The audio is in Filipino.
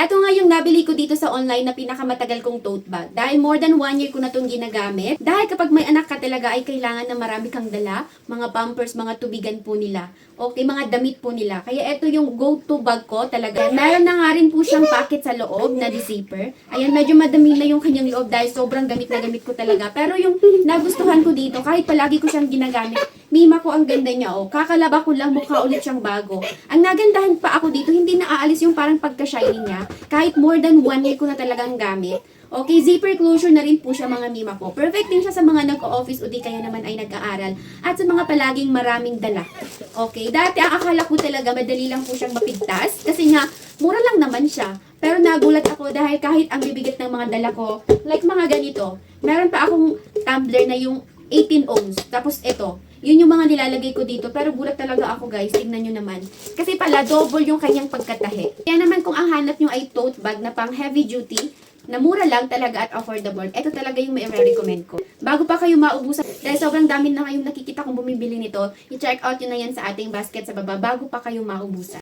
Ito nga yung nabili ko dito sa online na pinakamatagal kong tote bag. Dahil more than 1 year ko na itong ginagamit. Dahil kapag may anak ka talaga ay kailangan na marami kang dala. Mga pampers, mga tubigan po nila. Okay, mga damit po nila. Kaya ito yung go-to bag ko talaga. Meron na nga rin po siyang packet sa loob na zipper. Ayan, medyo madami na yung kanyang loob dahil sobrang gamit na gamit ko talaga. Pero yung nagustuhan ko dito, kahit palagi ko siyang ginagamit, Mima ko ang ganda niya, oh. Kakalaba ko lang, mukha ulit siyang bago. Ang nagandahan pa ako dito, hindi naaalis yung parang pagka-shiny niya. Kahit more than 1 year ko na talagang gamit. Okay, zipper closure na rin po siya mga Mima ko. Perfect din siya sa mga nag-office o di kaya naman ay nag-aaral. At sa mga palaging maraming dala. Okay, dati ang akala ko talaga madali lang po siyang mapigtas. Kasi nga, mura lang naman siya. Pero nagulat ako dahil kahit ang bibigat ng mga dala ko, like mga ganito, meron pa akong tumbler na yung 18 ohms. Tapos ito, yun yung mga nilalagay ko dito. Pero gulat talaga ako guys, tignan nyo naman. Kasi pala, double yung kanyang pagkatahe. Kaya naman kung ang hanap nyo ay tote bag na pang heavy duty, na mura lang talaga at affordable, ito talaga yung may recommend ko. Bago pa kayo maubusan, dahil sobrang dami na kayong nakikita kung bumibili nito, i-check out yun na yan sa ating basket sa baba bago pa kayo maubusan.